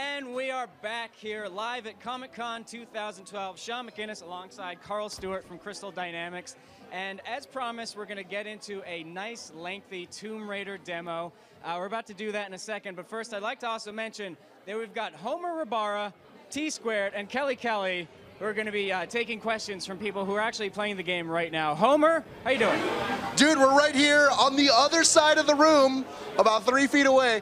And we are back here live at Comic-Con 2012. Sean McInnes alongside Carl Stewart from Crystal Dynamics. And as promised, we're going to get into a nice, lengthy Tomb Raider demo. We're about to do that in a second, but first I'd like to also mention that we've got Homer Rabara, T-Squared, and Kelly Kelly, who are going to be taking questions from people who are actually playing the game right now. Homer, how you doing? Dude, we're right here on the other side of the room, about 3 feet away.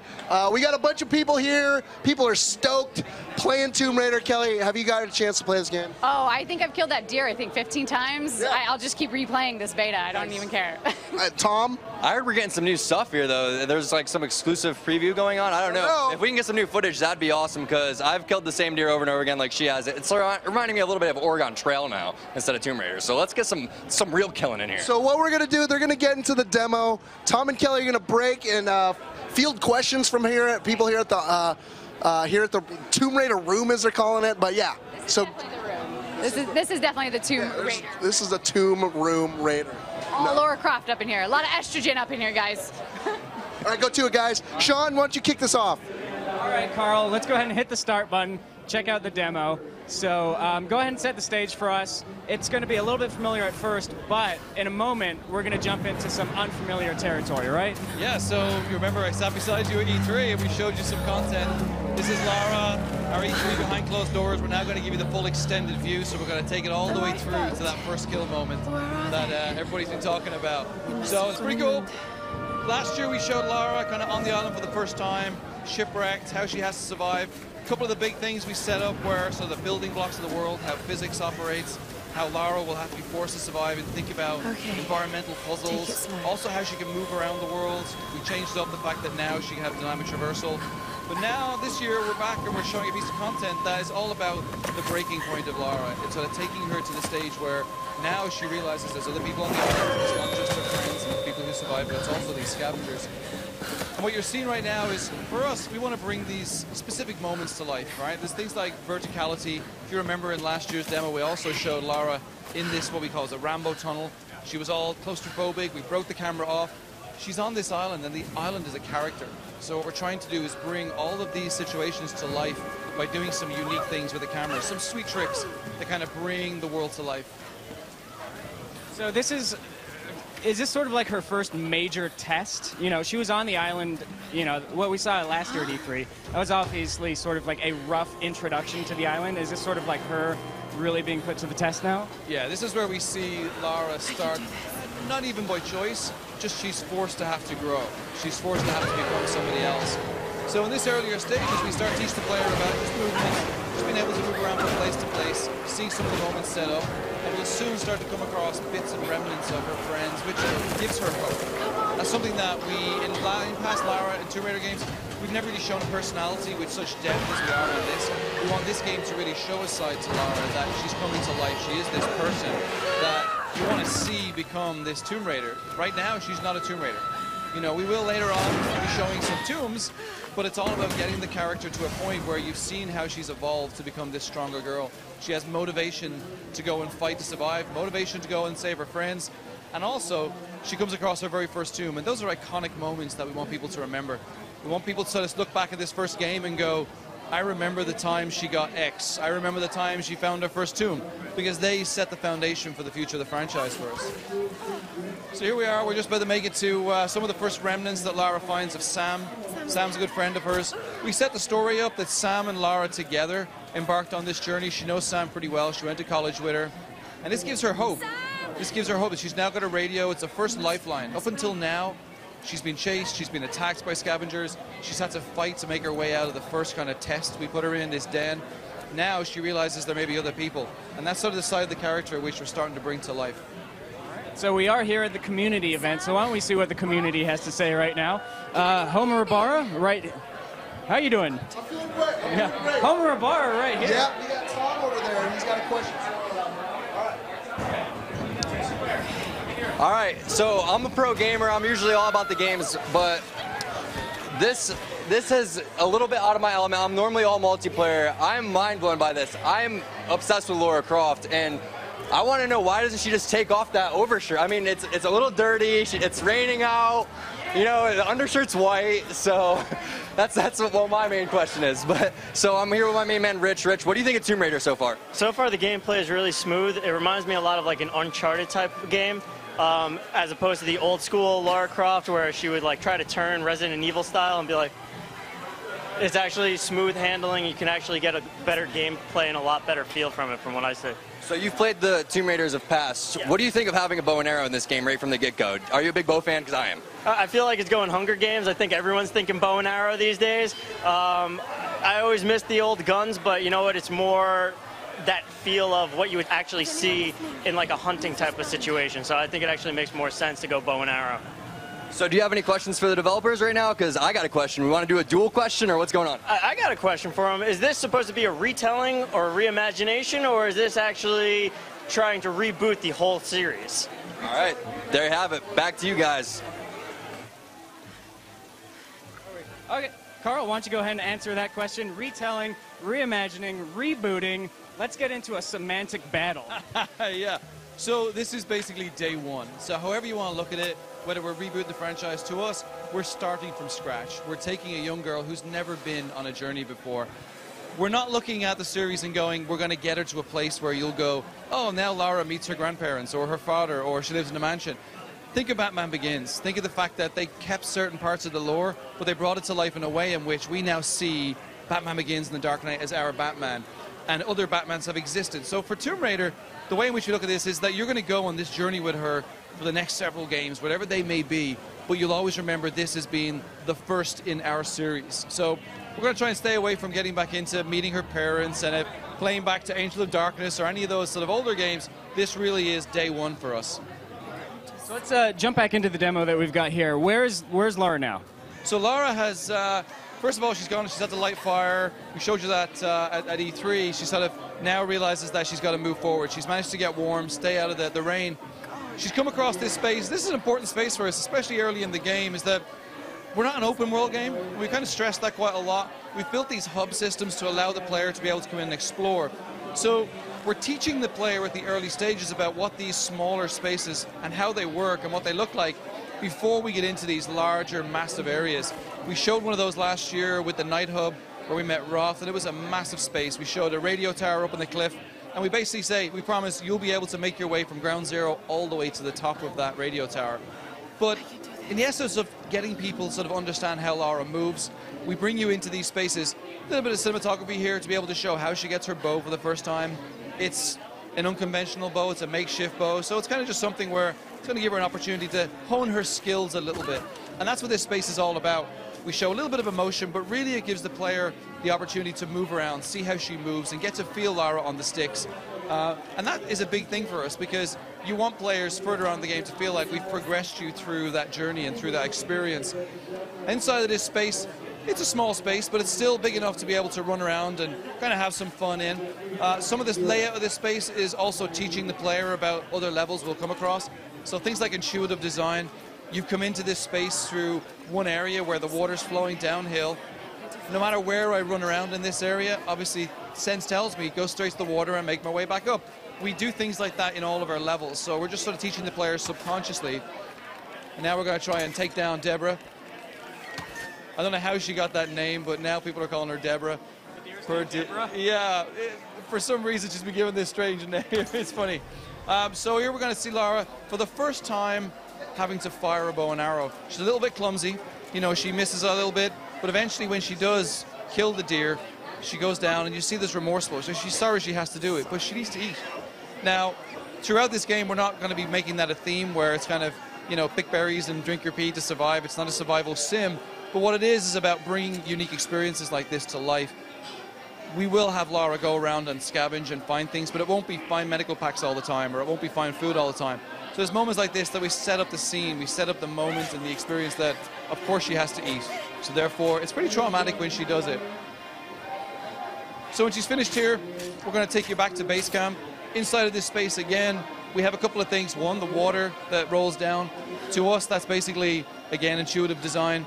We got a bunch of people here. People are stoked playing Tomb Raider. Kelly, have you got a chance to play this game? Oh, I think I've killed that deer, 15 times. Yeah. I'll just keep replaying this beta. I don't even care. Tom? I heard we're getting some new stuff here, though. There's like some exclusive preview going on. I don't know. If we can get some new footage, that'd be awesome, because I've killed the same deer over and over again like she has. It's reminding me a little bit of Oregon Trail now instead of Tomb Raider. So let's get some real killing in here. So what we're going to do, they're going to get into the demo. Tom and Kelly are going to break and field questions from people here at the Tomb Raider room, as they're calling it. But yeah, so this is definitely the Tomb Raider. This is the Tomb Room Raider. All Laura Croft up in here. A lot of estrogen up in here, guys. All right, go to it, guys. Sean, why don't you kick this off? All right, Carl, let's go ahead and hit the start button. Check out the demo. So go ahead and set the stage for us. It's going to be a little bit familiar at first, but in a moment, we're going to jump into some unfamiliar territory, right? Yeah, so you remember I sat beside you at E3 and we showed you some content. This is Lara, our E3 behind closed doors. We're now going to give you the full extended view, so we're going to take it all the way through to that first kill moment that everybody's been talking about. So it's pretty cool. Last year we showed Lara kind of on the island for the first time, shipwrecked, how she has to survive. A couple of the big things we set up were the building blocks of the world, how physics operates, how Lara will have to be forced to survive and think about environmental puzzles, also how she can move around the world. We changed up the fact that now she can have dynamic traversal. But now, this year, we're back and we're showing a piece of content that is all about the breaking point of Lara. It's sort of taking her to the stage where now she realizes there's other people on the island. It's not just her friends and the people who survive, but it's also these scavengers. And what you're seeing right now is, for us, we want to bring these specific moments to life, right? There's things like verticality. If you remember in last year's demo, we also showed Lara in this, what we call the Rambo tunnel. She was all claustrophobic. We broke the camera off. She's on this island, and the island is a character. So what we're trying to do is bring all of these situations to life by doing some unique things with the camera, some sweet tricks that kind of bring the world to life. So this is this sort of like her first major test? You know, she was on the island, you know, what we saw last year at E3. That was obviously sort of like a rough introduction to the island. Is this sort of like her really being put to the test now? Yeah, this is where we see Lara start, not even by choice, just she's forced to have to grow. She's forced to have to become somebody else. So in this earlier stages, we start teaching the player about just movement, just being able to move around from place to place, see some of the moments set up, and we'll soon start to come across bits and remnants of her friends, which gives her hope. That's something that in past Lara and Tomb Raider games, we've never really shown a personality with such depth as we are in this. We want this game to really show a side to Lara that she's coming to life. She is this person that you want to see become this Tomb Raider. Right now, she's not a Tomb Raider. You know, we will later on be showing some tombs, but it's all about getting the character to a point where you've seen how she's evolved to become this stronger girl. She has motivation to go and fight to survive, motivation to go and save her friends, and also she comes across her very first tomb, and those are iconic moments that we want people to remember. We want people to sort of look back at this first game and go, I remember the time she got X. I remember the time she found her first tomb, because they set the foundation for the future of the franchise for us. So here we are, we're just about to make it to some of the first remnants that Lara finds of Sam. Sam's a good friend of hers. We set the story up that Sam and Lara together embarked on this journey. She knows Sam pretty well. She went to college with her. And this gives her hope. This gives her hope that she's now got a radio. It's a first lifeline. Up until now, she's been chased, she's been attacked by scavengers, she's had to fight to make her way out of the first kind of test we put her in, this den. Now she realizes there may be other people, and that's sort of the side of the character which we're starting to bring to life. So we are here at the community event, so why don't we see what the community has to say right now. Homer Rabara, right, how you doing? I'm feeling great. Yeah. Homer Rabara right here. Yeah, we got Tom over there, and he's got a question. All right, so I'm a pro gamer. I'm usually all about the games, but this is a little bit out of my element. I'm normally all multiplayer. I'm mind blown by this. I'm obsessed with Lara Croft, and I want to know, why doesn't she just take off that overshirt? I mean, it's a little dirty. It's raining out. You know, the undershirt's white, so that's what my main question is. But so I'm here with my main man, Rich. Rich, what do you think of Tomb Raider so far? So far, the gameplay is really smooth. It reminds me a lot of like an Uncharted type of game, as opposed to the old school Lara Croft, where she would like try to turn Resident Evil style and be like. It's actually smooth handling. You can actually get a better gameplay and a lot better feel from it, from what I see. So you've played the Tomb Raiders of past. Yeah. What do you think of having a bow and arrow in this game right from the get-go? Are you a big bow fan? Because I am. I feel like it's going Hunger Games. I think everyone's thinking bow and arrow these days. I always miss the old guns, but you know what? It's more that feel of what you would actually see in like a hunting type of situation. So I think it actually makes more sense to go bow and arrow. So do you have any questions for the developers right now? Because I got a question. We want to do a dual question, or what's going on? I got a question for them. Is this supposed to be a retelling or a reimagination, or is this actually trying to reboot the whole series? All right, there you have it. Back to you guys. Okay, Carl, why don't you go ahead and answer that question? Retelling, reimagining, rebooting. Let's get into a semantic battle. Yeah. So this is basically day one. So however you want to look at it, whether we're rebooting the franchise, to us, we're starting from scratch. We're taking a young girl who's never been on a journey before. We're not looking at the series and going, we're going to get her to a place where you'll go, oh, now Lara meets her grandparents or her father or she lives in a mansion. Think of Batman Begins. Think of the fact that they kept certain parts of the lore, but they brought it to life in a way in which we now see Batman Begins and The Dark Knight as our Batman, and other Batmans have existed. So for Tomb Raider, the way in which you look at this is that you're going to go on this journey with her for the next several games, whatever they may be, but you'll always remember this as being the first in our series. So we're going to try and stay away from getting back into meeting her parents and playing back to Angel of Darkness or any of those sort of older games. This really is day one for us. So let's jump back into the demo that we've got here. Where's Lara now? So Lara has, first of all, she's had to light fire. We showed you that at E3. She sort of now realizes that she's got to move forward. She's managed to get warm, stay out of the rain. She's come across this space. This is an important space for us, especially early in the game, is that we're not an open world game. We kind of stressed that quite a lot. We've built these hub systems to allow the player to be able to come in and explore. So we're teaching the player at the early stages about what these smaller spaces and how they work and what they look like before we get into these larger, massive areas. We showed one of those last year with the Night Hub where we met Roth, and it was a massive space. We showed a radio tower up on the cliff, and we basically say, we promise you'll be able to make your way from ground zero all the way to the top of that radio tower. But in the essence of getting people sort of understand how Lara moves, we bring you into these spaces. A little bit of cinematography here to be able to show how she gets her bow for the first time. It's an unconventional bow, it's a makeshift bow, so it's kind of just something where it's going to give her an opportunity to hone her skills a little bit. And that's what this space is all about. We show a little bit of emotion, but really it gives the player the opportunity to move around, see how she moves, and get to feel Lara on the sticks. And that is a big thing for us, because you want players further on in the game to feel like we've progressed you through that journey and through that experience. Inside of this space, it's a small space, but it's still big enough to be able to run around and kind of have some fun in. Some of this layout of this space is also teaching the player about other levels we'll come across. So things like intuitive design. You've come into this space through one area where the water's flowing downhill. No matter where I run around in this area, obviously sense tells me go straight to the water and make my way back up. We do things like that in all of our levels, so we're just sort of teaching the players subconsciously. And now we're going to try and take down Deborah. I don't know how she got that name, but now people are calling her Deborah. Deborah? Yeah, for some reason she's been given this strange name. It's funny. So here we're going to see Lara for the first time having to fire a bow and arrow. She's a little bit clumsy. You know, she misses a little bit, but eventually when she does kill the deer, she goes down and you see this remorseful. So she's sorry she has to do it, but she needs to eat. Now, throughout this game, we're not going to be making that a theme where it's kind of, you know, pick berries and drink your pee to survive. It's not a survival sim, but what it is about bringing unique experiences like this to life. We will have Lara go around and scavenge and find things, but it won't be find medical packs all the time, or it won't be find food all the time. So there's moments like this that we set up the scene, we set up the moment and the experience that, of course, she has to eat. So therefore, it's pretty traumatic when she does it. So when she's finished here, we're going to take you back to base camp. Inside of this space, again, we have a couple of things. One, the water that rolls down. To us, that's basically, again, intuitive design.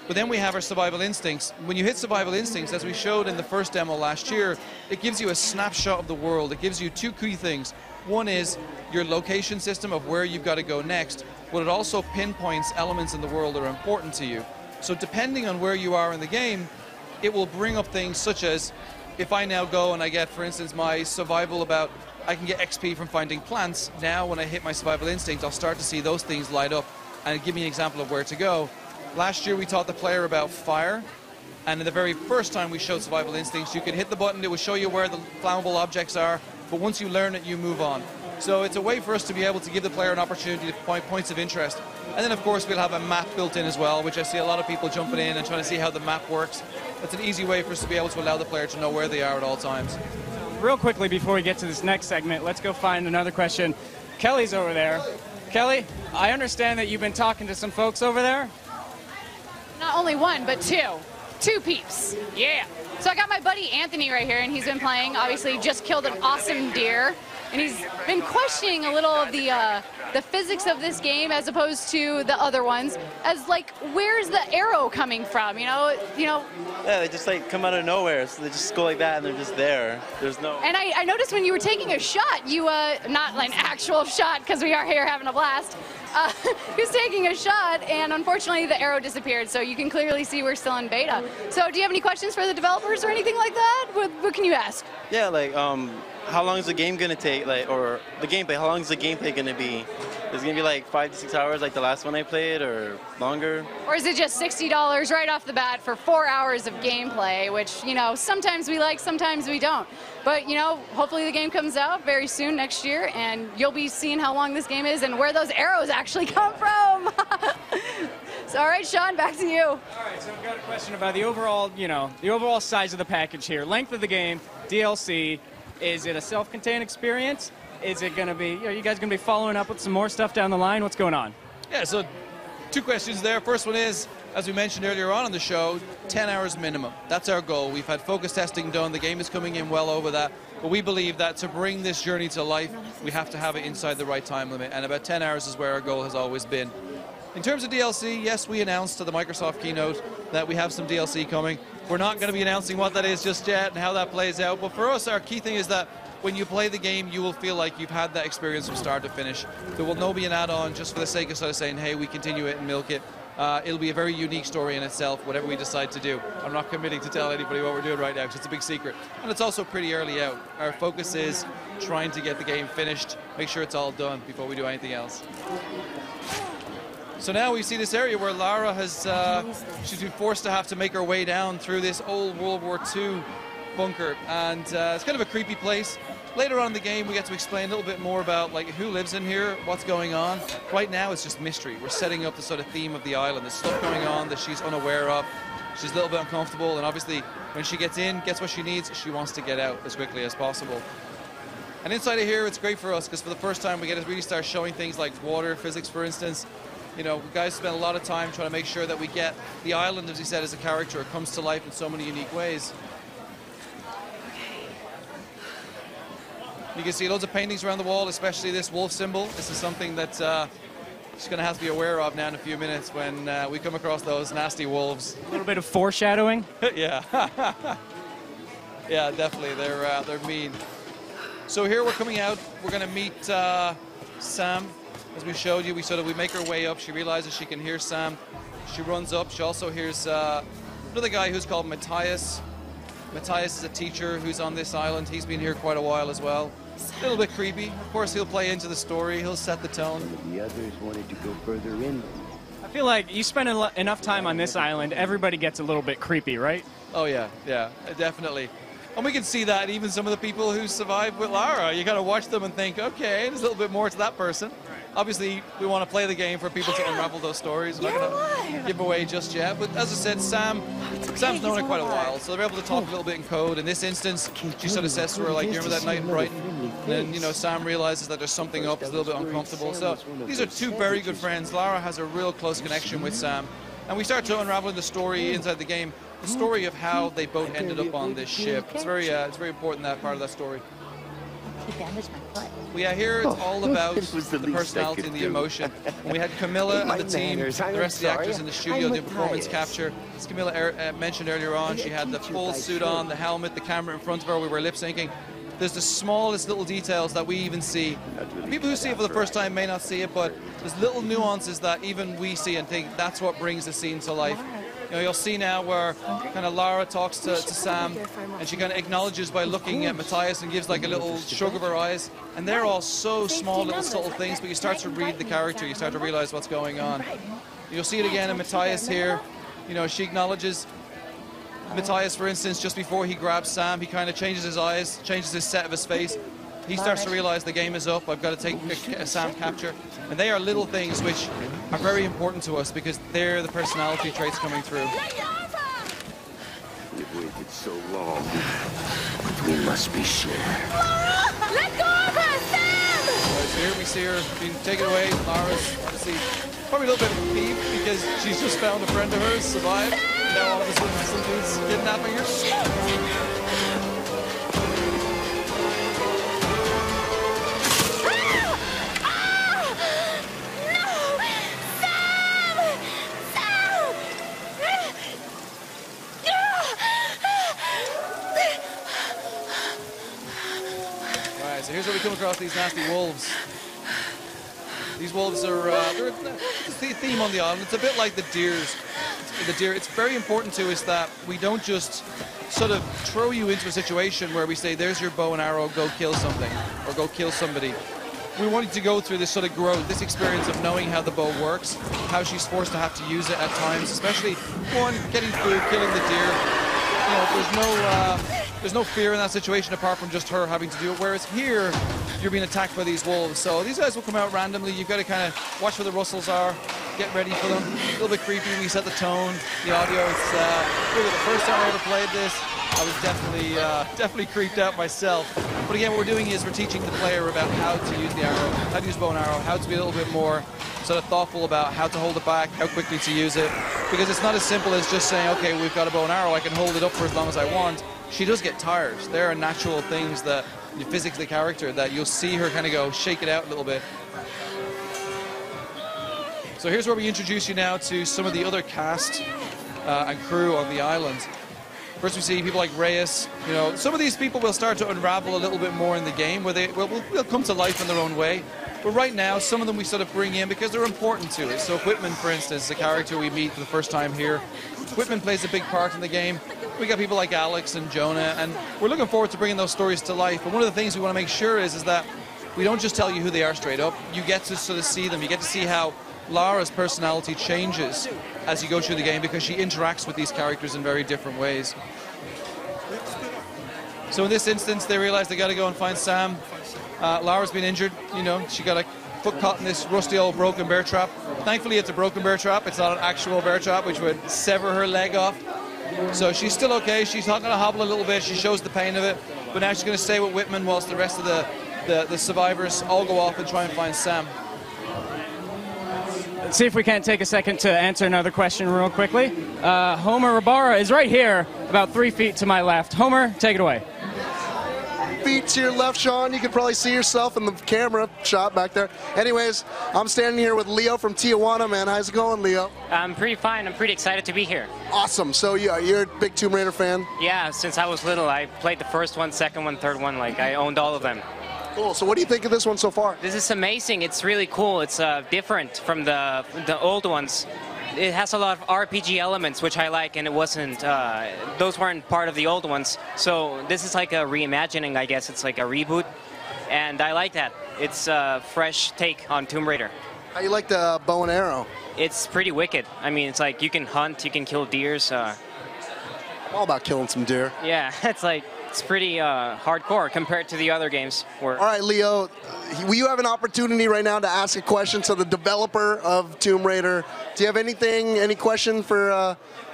But then we have our survival instincts. When you hit survival instincts, as we showed in the first demo last year, it gives you a snapshot of the world. It gives you two key things. One is your location system of where you've got to go next, but it also pinpoints elements in the world that are important to you. So depending on where you are in the game, it will bring up things such as, if I now go and I get, for instance, my survival about, I can get XP from finding plants. Now when I hit my survival instinct, I'll start to see those things light up and give me an example of where to go. Last year we taught the player about fire, and in the very first time we showed survival instincts, you could hit the button, it will show you where the flammable objects are, but once you learn it, you move on. So it's a way for us to be able to give the player an opportunity to find points of interest. And then of course we'll have a map built in as well, which I see a lot of people jumping in and trying to see how the map works. That's an easy way for us to be able to allow the player to know where they are at all times. Real quickly before we get to this next segment, let's go find another question. Kelly's over there. Kelly, I understand that you've been talking to some folks over there. Not only one, but two. Two peeps. Yeah. So I got my buddy Anthony right here, and he's been playing. Obviously, just killed an awesome deer, and he's been questioning a little of the physics of this game as opposed to the other ones. As like, where's the arrow coming from? You know. Yeah, they just like come out of nowhere. So they just go like that, and they're just there. There's no. And I noticed when you were taking a shot, you not like an actual shot because we are here having a blast. He was taking a shot, and unfortunately the arrow disappeared, so you can clearly see we're still in beta. So do you have any questions for the developers or anything like that? What can you ask? Yeah, like how long is the game gonna take? Like, or the gameplay? How long is the gameplay gonna be? Is it gonna be like 5 to 6 hours, like the last one I played, or longer? Or is it just $60 right off the bat for 4 hours of gameplay, which, you know, sometimes we like, sometimes we don't. But, you know, hopefully the game comes out very soon next year, and you'll be seeing how long this game is and where those arrows actually come from. So, all right, Sean, back to you. All right, so we've got a question about the overall, you know, the overall size of the package here. Length of the game, DLC. Is it a self-contained experience? Is it going to be, you know, you guys going to be following up with some more stuff down the line? What's going on? Yeah, so two questions there. First one is, as we mentioned earlier on in the show, 10 hours minimum. That's our goal. We've had focus testing done. The game is coming in well over that. But we believe that to bring this journey to life, we have to have it inside the right time limit. And about 10 hours is where our goal has always been. In terms of DLC, yes, we announced at the Microsoft keynote that we have some DLC coming. We're not going to be announcing what that is just yet and how that plays out. But for us, our key thing is that when you play the game, you will feel like you've had that experience from start to finish. There will no be an add-on just for the sake of sort of saying, hey, we continue it and milk it. It'll be a very unique story in itself, whatever we decide to do. I'm not committing to tell anybody what we're doing right now because it's a big secret. And it's also pretty early out. Our focus is trying to get the game finished, make sure it's all done before we do anything else. So now we see this area where Lara has, she's been forced to have to make her way down through this old World War II bunker, and it's kind of a creepy place. Later on in the game we get to explain a little bit more about like who lives in here, what's going on. Right now it's just mystery. We're setting up the sort of theme of the island. There's stuff going on that she's unaware of. She's a little bit uncomfortable, and obviously when she gets in, gets what she needs, she wants to get out as quickly as possible. And inside of here it's great for us because for the first time we get to really start showing things like water physics, for instance. You know, guys spend a lot of time trying to make sure that we get the island, as he said, as a character. It comes to life in so many unique ways. You can see loads of paintings around the wall, especially this wolf symbol. This is something that she's going to have to be aware of now in a few minutes when we come across those nasty wolves. A little bit of foreshadowing. Yeah. Yeah, definitely. They're mean. So here we're coming out. We're going to meet Sam. As we showed you, we make her way up. She realizes she can hear Sam. She runs up. She also hears another guy who's called Matthias. Matthias is a teacher who's on this island. He's been here quite a while as well. A little bit creepy. Of course, he'll play into the story. He'll set the tone. The others wanted to go further in. I feel like you spend enough time on this island, everybody gets a little bit creepy, right? Oh, yeah, definitely. And we can see that even some of the people who survived with Lara. You got to watch them and think, okay, there's a little bit more to that person. Obviously, we want to play the game for people to unravel those stories. I'm not going to give away just yet. But as I said, Sam's known her quite a while, so they're able to talk a little bit in code. In this instance, she sort of says to her, like, you remember that night in Brighton? And then, you know, Sam realizes that there's something up, it's a little bit uncomfortable. So these are two very good friends. Lara has a real close connection with Sam. And we start to unravel the story inside the game, the story of how they both ended up on this ship. It's very important, that part of that story. to damage my foot. Well, yeah, here it's all about It was the the least I personality could and the do. emotion. We had Camilla My and the team, manners, the I'm rest of the sorry. actors in the studio I'm did performance Matthias. capture. As Camilla mentioned earlier on, she had the teach you full by suit show. on, the helmet, the camera in front of her. We were lip syncing. There's the smallest little details that we even see. People who see it for the first time may not see it, but there's little nuances that even we see and think that's what brings the scene to life. You know, you'll see now where kind of Lara talks to Sam, and she kind of acknowledges by looking at Matthias and gives like a little shrug of her eyes. And they're all so small, little subtle things, but you start to read the character, you start to realize what's going on. You'll see it again in Matthias here. You know, she acknowledges Matthias, for instance, just before he grabs Sam, he kind of changes his eyes, changes his set of his face. He starts to realize the game is up. I've got to take a Sam capture. And they are little things which are very important to us because they're the personality traits coming through. We've waited so long, but we must be sure. Let go of her, Sam! So here we see her being taken away. Lara's obviously probably a little bit peeved because she's just found a friend of hers survived. Now all of a sudden some dude's kidnapping her. Right, so here's where we come across these nasty wolves. These wolves are it's the theme on the island. It's a bit like the deers. The deer. It's very important to us that we don't just sort of throw you into a situation where we say, "There's your bow and arrow. Go kill something or go kill somebody." We want you to go through this sort of growth, this experience of knowing how the bow works, how she's forced to have to use it at times, especially one getting food, killing the deer. You know, there's no fear in that situation apart from just her having to do it. Whereas here, you're being attacked by these wolves. So these guys will come out randomly. You've got to kind of watch where the rustles are, get ready for them. A little bit creepy when you set the tone, the audio. It's really the first time I ever played this. I was definitely creeped out myself. But again, what we're doing is we're teaching the player about how to use the arrow, how to use bow and arrow, how to be a little bit more sort of thoughtful about how to hold it back, how quickly to use it. Because it's not as simple as just saying, okay, we've got a bow and arrow, I can hold it up for as long as I want. She does get tired. There are natural things that you physics the character that you'll see her kind of go shake it out a little bit. So here's where we introduce you now to some of the other cast and crew on the island. First we see people like Reyes. You know, some of these people will start to unravel a little bit more in the game where they'll come to life in their own way. But right now, some of them we sort of bring in because they're important to it. So Whitman, for instance, is a character we meet for the first time here. Whitman plays a big part in the game. We got people like Alex and Jonah, and we're looking forward to bringing those stories to life. But one of the things we want to make sure is that we don't just tell you who they are straight up. You get to sort of see them. You get to see how Lara's personality changes as you go through the game because she interacts with these characters in very different ways. So in this instance, they realize they got to go and find Sam. Lara's been injured. You know, she got a foot caught in this rusty old broken bear trap. Thankfully, it's a broken bear trap. It's not an actual bear trap, which would sever her leg off. So she's still okay. She's not going to hobble a little bit. She shows the pain of it. But now she's going to stay with Whitman whilst the rest of the survivors all go off and try and find Sam. Let's see if we can't take a second to answer another question real quickly. Homer Rabara is right here, about 3 feet to my left. Homer, take it away. Feet to your left, Sean. You can probably see yourself in the camera shot back there. Anyways, I'm standing here with Leo from Tijuana, man. How's it going, Leo? I'm pretty fine. I'm pretty excited to be here. Awesome. So you're a big Tomb Raider fan? Yeah, since I was little, I played the first one, second one, third one. Like, I owned all of them. Cool. So what do you think of this one so far? This is amazing. It's really cool. It's different from the old ones. It has a lot of RPG elements, which I like, and it wasn't, those weren't part of the old ones. So this is like a reimagining, I guess. It's like a reboot, and I like that. It's a fresh take on Tomb Raider. How you like the bow and arrow? It's pretty wicked. I mean, it's like you can hunt, you can kill deers. I'm all about killing some deer. Yeah, it's pretty hardcore compared to the other games. All right, Leo, you have an opportunity right now to ask a question to the developer of Tomb Raider. Do you have any question for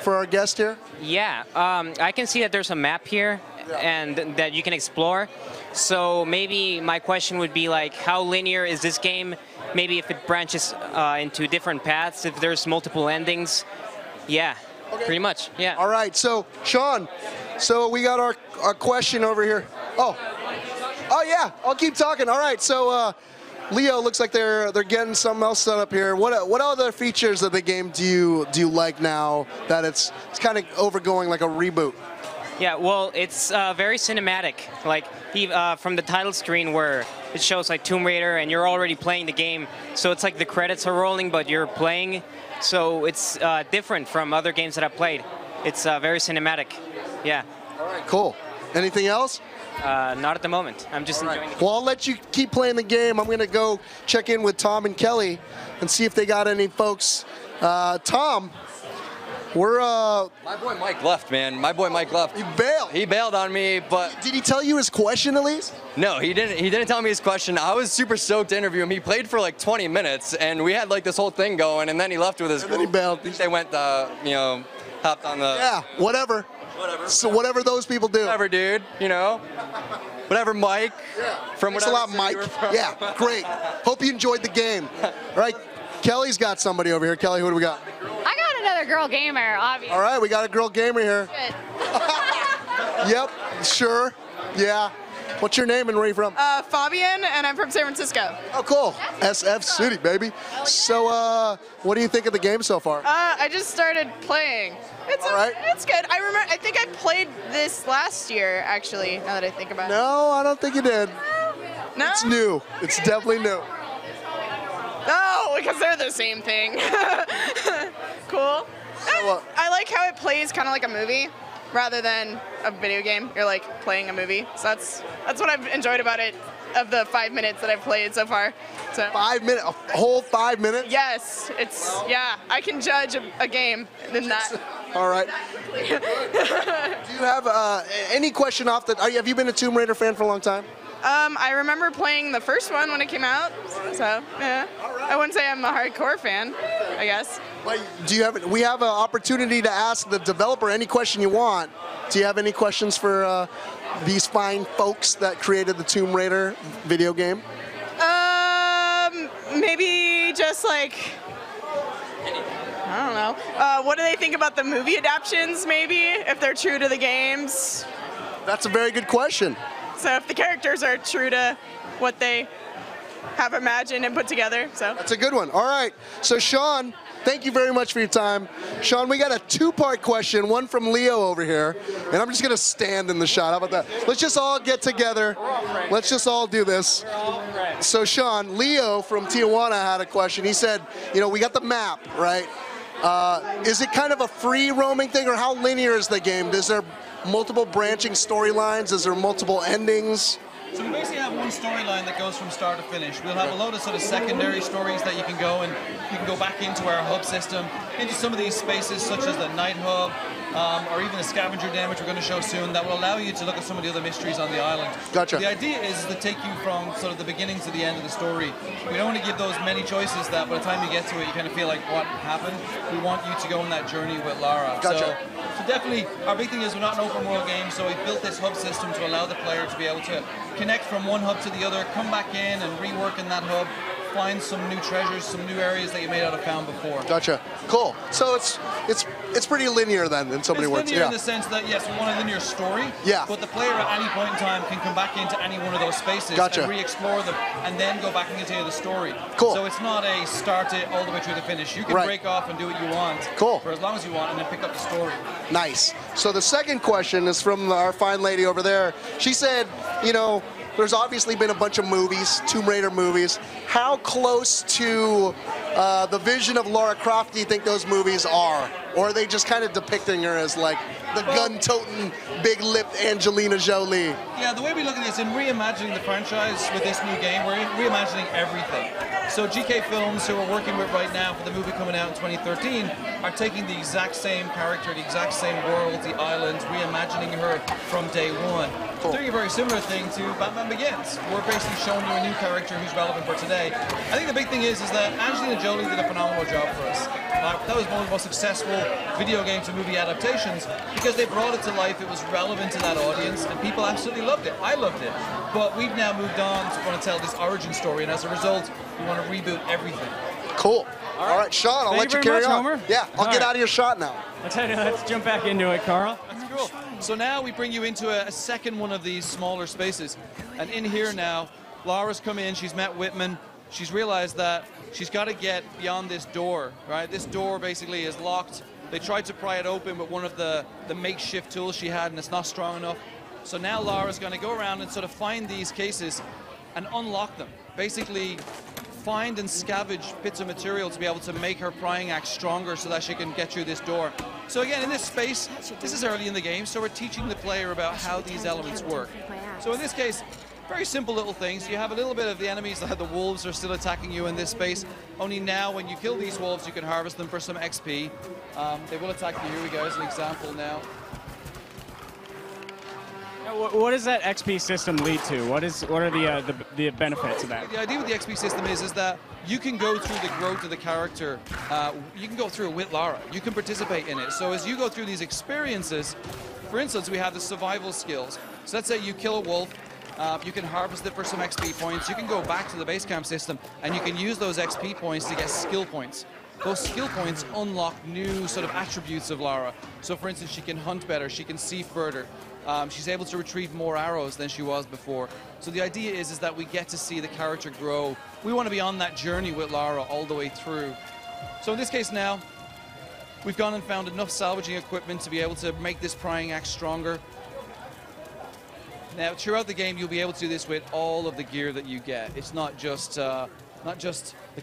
our guest here? Yeah, I can see that there's a map here and that you can explore. So maybe my question would be like, how linear is this game? Maybe if it branches into different paths, if there's multiple endings. Yeah, okay. Pretty much, yeah. All right, so Sean, so we got our question over here. Oh yeah, I'll keep talking. All right, so Leo, looks like they're getting something else set up here. What other features of the game do you like now that it's kind of overgoing like a reboot? Yeah, well, it's very cinematic. Like from the title screen where it shows like Tomb Raider and you're already playing the game, so it's like the credits are rolling, but you're playing. So it's different from other games that I've played. It's very cinematic. Yeah. All right, cool. Anything else? Not at the moment. I'm just enjoying the game. Well, I'll let you keep playing the game. I'm going to go check in with Tom and Kelly and see if they got any folks. Tom, we're... My boy Mike left, man. My boy Mike left. He bailed. He bailed on me, but... Did he tell you his question at least? No, he didn't. He didn't tell me his question. I was super stoked to interview him. He played for like 20 minutes, and we had like this whole thing going, and then he left with his... And then he bailed. They went, hopped on the... Yeah, whatever. Whatever. So whatever those people do. Whatever, dude. Whatever, Mike. Yeah. From Thanks a lot, Mike. Yeah, great. Hope you enjoyed the game. All right, Kelly's got somebody over here. Kelly, who do we got? I got another girl gamer, obviously. All right, we got a girl gamer here. Good. Yep, sure. Yeah. What's your name and where are you from? Fabian, and I'm from San Francisco. Oh, cool. SF City, baby. So, what do you think of the game so far? I just started playing. All right. It's good. I think I played this last year, actually, now that I think about it. No, I don't think you did. No? It's new. It's definitely new. No, because they're the same thing. Cool. I like how it plays kind of like a movie rather than a video game. You're like playing a movie. So that's what I've enjoyed about it of the 5 minutes that I've played so far. So 5 minutes? A whole 5 minutes? Yes. Yeah, I can judge a game in that. All right. Do you have any question off the... Have you been a Tomb Raider fan for a long time? I remember playing the first one when it came out, so yeah. I wouldn't say I'm a hardcore fan, I guess. But we have an opportunity to ask the developer any question you want. Do you have any questions for these fine folks that created the Tomb Raider video game? Maybe just like, I don't know. What do they think about the movie adaptations, maybe, if they're true to the games? That's a very good question. So if the characters are true to what they have imagined and put together, so. That's a good one. All right. So Sean, thank you very much for your time. Sean, we got a two-part question, one from Leo over here, and I'm just going to stand in the shot. How about that? Let's just all get together. Let's just all do this. So Sean, Leo from Tijuana had a question. He said, we got the map, right? Is it kind of a free roaming thing, or how linear is the game? Is there multiple branching storylines? Is there multiple endings? So we basically have one storyline that goes from start to finish. We'll have a load of sort of secondary stories that you can go back into our hub system, into some of these spaces such as the night hub, or even the scavenger den, which we're going to show soon, that will allow you to look at some of the other mysteries on the island. Gotcha. The idea is to take you from sort of the beginning to the end of the story. We don't want to give those many choices that by the time you get to it, you kind of feel like what happened. We want you to go on that journey with Lara. Gotcha. So definitely, our big thing is we're not an open world game, so we built this hub system to allow the player to be able to connect from one hub to the other, come back in and rework in that hub, find some new treasures, some new areas that you may not have found before. Gotcha. Cool. So it's pretty linear then, in so many words. It's linear in the sense that, yes, we want a linear story, but the player at any point in time can come back into any one of those spaces and re-explore them, and then go back and continue the story. Cool. So it's not a start it all the way through the finish. You can break off and do what you want for as long as you want, and then pick up the story. Nice. So the second question is from our fine lady over there. She said, there's obviously been a bunch of movies, Tomb Raider movies. How close to the vision of Lara Croft do you think those movies are? Or are they just kind of depicting her as like the gun-toting, big-lipped Angelina Jolie? Yeah, the way we look at this, in reimagining the franchise with this new game, we're reimagining everything. So GK Films, who we're working with right now for the movie coming out in 2013, are taking the exact same character, the exact same world, the island, reimagining her from day one. Cool. Doing a very similar thing to Batman Begins. We're basically showing you a new character who's relevant for today. I think the big thing is that Angelina Jolie did a phenomenal job for us. That was one of the most successful video game to movie adaptations because they brought it to life. It was relevant to that audience, and people absolutely loved it. I loved it. But we've now moved on to want to tell this origin story, and as a result, we want to reboot everything. Cool. All right, Sean, I'll let you carry on. Homer. Yeah, I'll get out of your shot now. Let's jump back into it, Carl. That's cool. So now we bring you into a second one of these smaller spaces. And in here now, Laura's come in, she's met Whitman. She's realized that she's got to get beyond this door, right? This door basically is locked. They tried to pry it open with one of the makeshift tools she had, and it's not strong enough. So now Laura's going to go around and sort of find these cases and unlock them. Basically, find and scavenge bits of material to be able to make her prying axe stronger so that she can get through this door. So again, in this space, this is early in the game, so we're teaching the player about how these elements work. So in this case, very simple little things. You have a little bit of the enemies, the wolves are still attacking you in this space. Only now, when you kill these wolves, you can harvest them for some XP. They will attack you. Here we go, as an example now. What does that XP system lead to? What are the benefits of that? The idea with the XP system is that you can go through the growth of the character. You can go through it with Lara. You can participate in it. So as you go through these experiences, for instance, we have the survival skills. So let's say you kill a wolf. You can harvest it for some XP points. You can go back to the base camp system, and you can use those XP points to get skill points. Those skill points unlock new sort of attributes of Lara. So for instance, she can hunt better, she can see further. She's able to retrieve more arrows than she was before. So the idea is that we get to see the character grow. We want to be on that journey with Lara all the way through. So in this case now, we've gone and found enough salvaging equipment to be able to make this prying axe stronger. Now, throughout the game, you'll be able to do this with all of the gear that you get. It's not just the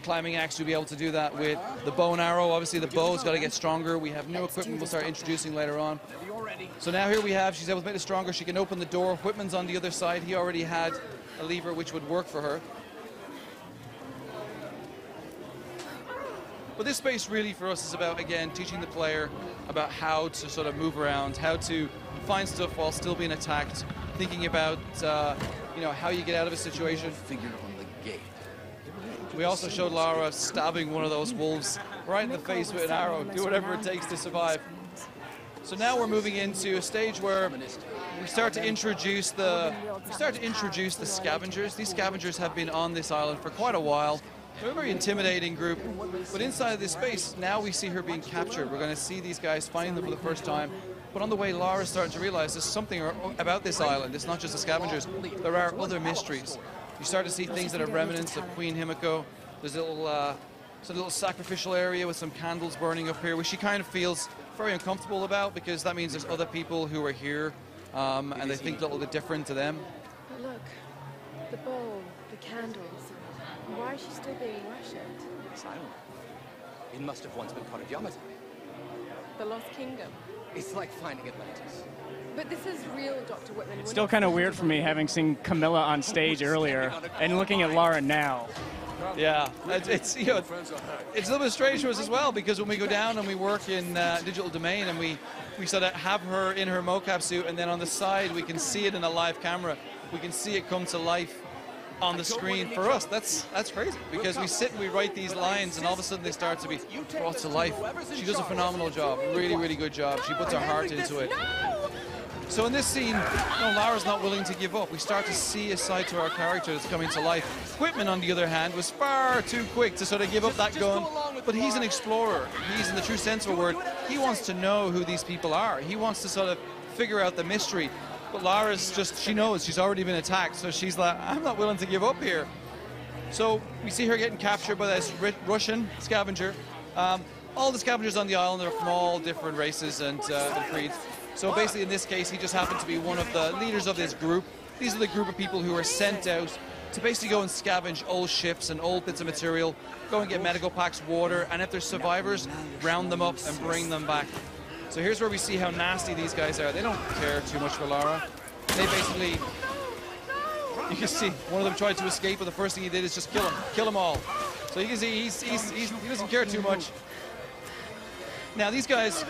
climbing axe. You'll be able to do that with the bow and arrow. Obviously, the bow's got to get stronger. We have new equipment we'll start introducing later on. So now here we have, she's able to make it stronger. She can open the door. Whitman's on the other side. He already had a lever which would work for her. But this space really for us is about, again, teaching the player about how to sort of move around, how to find stuff while still being attacked, thinking about how you get out of a situation. We also showed Lara stabbing one of those wolves right in the face with an arrow. Do whatever it takes to survive. So now we're moving into a stage where we start to introduce the scavengers. These scavengers have been on this island for quite a while. They're a very intimidating group, but inside of this space, now we see her being captured. We're going to see these guys find them for the first time. But on the way, Lara's starting to realize there's something about this island. It's not just the scavengers. There are other mysteries. You start to see things that are remnants of Queen Himiko. There's a little sacrificial area with some candles burning up here, which she kind of feels very uncomfortable about, because that means there's other people who are here, and they think a little bit different to them. But look, the bowl, the candles. Why is she still being worshipped? Silent. It must have once been part of Yamato. The Lost Kingdom. It's like finding Atlantis. But this is real, Dr. Whitman. It's still kind of weird for me having seen Camilla on stage earlier and looking at Lara now. Yeah, it's a little bit strange to us as well, because when we go down and we work in Digital Domain and we sort of have her in her mocap suit, and then on the side we can see it in a live camera. We can see it come to life on the screen. For us, that's crazy, because we sit and we write these lines and all of a sudden they start to be brought to life. She does a phenomenal job, really, really good job. She puts her heart into it. So in this scene, Lara's not willing to give up. We start to see a side to our character that's coming to life. Whitman, on the other hand, was far too quick to sort of give up that gun, but he's an explorer. He's, in the true sense of the word, he wants to know who these people are. He wants to sort of figure out the mystery. But Lara's just, she knows she's already been attacked, so she's like, I'm not willing to give up here. So we see her getting captured by this Russian scavenger. All the scavengers on the island are from all different races and creeds. So basically in this case, he just happened to be one of the leaders of this group. These are the group of people who are sent out to basically go and scavenge old ships and old bits of material, go and get medical packs, water, and if there's survivors, round them up and bring them back. So here's where we see how nasty these guys are. They don't care too much for Lara. They basically, you can see one of them tried to escape, but the first thing he did is just kill them all. So you can see he doesn't care too much. Now these guys,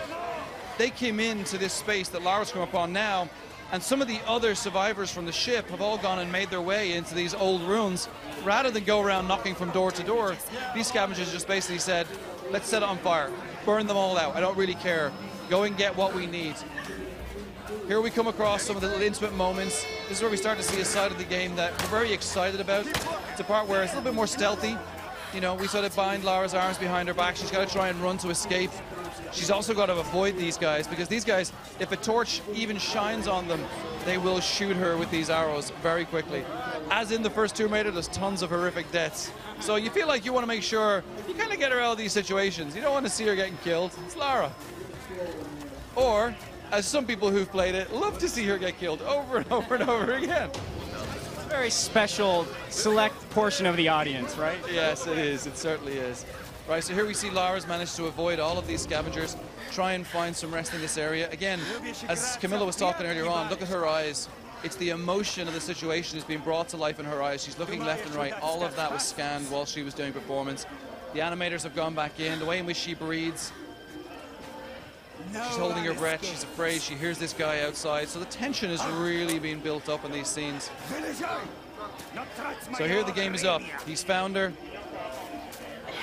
they came into this space that Lara's come up on now, and some of the other survivors from the ship have all gone and made their way into these old ruins. Rather than go around knocking from door to door, these scavengers just basically said, let's set it on fire, burn them all out, I don't really care, go and get what we need. Here we come across some of the little intimate moments. This is where we start to see a side of the game that we're very excited about. It's a part where it's a little bit more stealthy. You know, we sort of bind Lara's arms behind her back. She's got to try and run to escape. She's also got to avoid these guys, because these guys, if a torch even shines on them, they will shoot her with these arrows very quickly. As in the first Tomb Raider, there's tons of horrific deaths. So you feel like you want to make sure you kind of get her out of these situations. You don't want to see her getting killed. It's Lara. Or, as some people who've played it, love to see her get killed over and over and over again. Very special, select portion of the audience, right? Yes, it is. It certainly is. Right, so here we see Lara's managed to avoid all of these scavengers, try and find some rest in this area. Again, as Camilla was talking earlier on, look at her eyes. It's the emotion of the situation is being brought to life in her eyes. She's looking left and right. All of that was scanned while she was doing performance. The animators have gone back in. The way in which she breathes. She's holding her breath. She's afraid. She hears this guy outside. So the tension is really being built up in these scenes. So here the game is up. He's found her.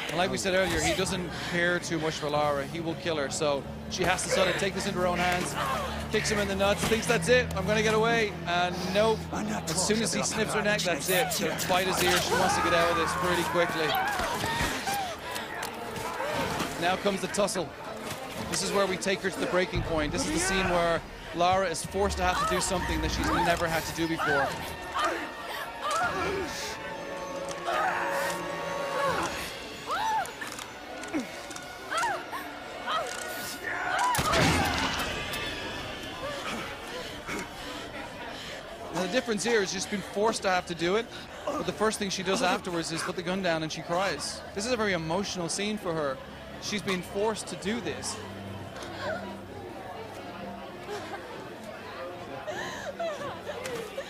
And like we said earlier, he doesn't care too much for Lara. He will kill her. So she has to sort of take this into her own hands, kicks him in the nuts, thinks that's it, I'm going to get away. And nope. As soon as he snips her neck, that's it. She'll bite his ear. She wants to get out of this pretty quickly. Now comes the tussle. This is where we take her to the breaking point. This is the scene where Lara is forced to have to do something that she's never had to do before. Now the difference here is she's been forced to have to do it, but the first thing she does afterwards is put the gun down and she cries. This is a very emotional scene for her. She's been forced to do this.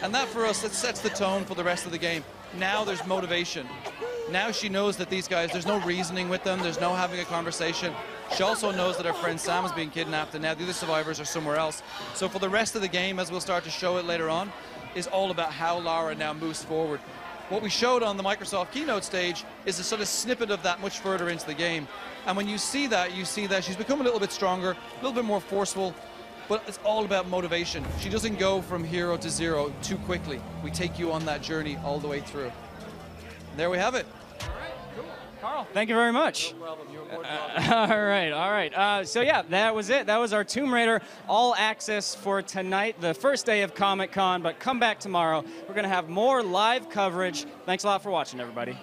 And that for us, that sets the tone for the rest of the game. Now there's motivation. Now she knows that these guys, there's no reasoning with them, there's no having a conversation. She also knows that her friend Sam is being kidnapped and now the other survivors are somewhere else. So for the rest of the game, as we'll start to show it later on, is all about how Lara now moves forward. What we showed on the Microsoft keynote stage is a sort of snippet of that much further into the game. And when you see that she's become a little bit stronger, a little bit more forceful, but it's all about motivation. She doesn't go from hero to zero too quickly. We take you on that journey all the way through. And there we have it. Carl, thank you very much. No problem. You're more than welcome. All right. So yeah, that was it. That was our Tomb Raider All Access for tonight, the first day of Comic-Con, but come back tomorrow. We're going to have more live coverage. Thanks a lot for watching, everybody.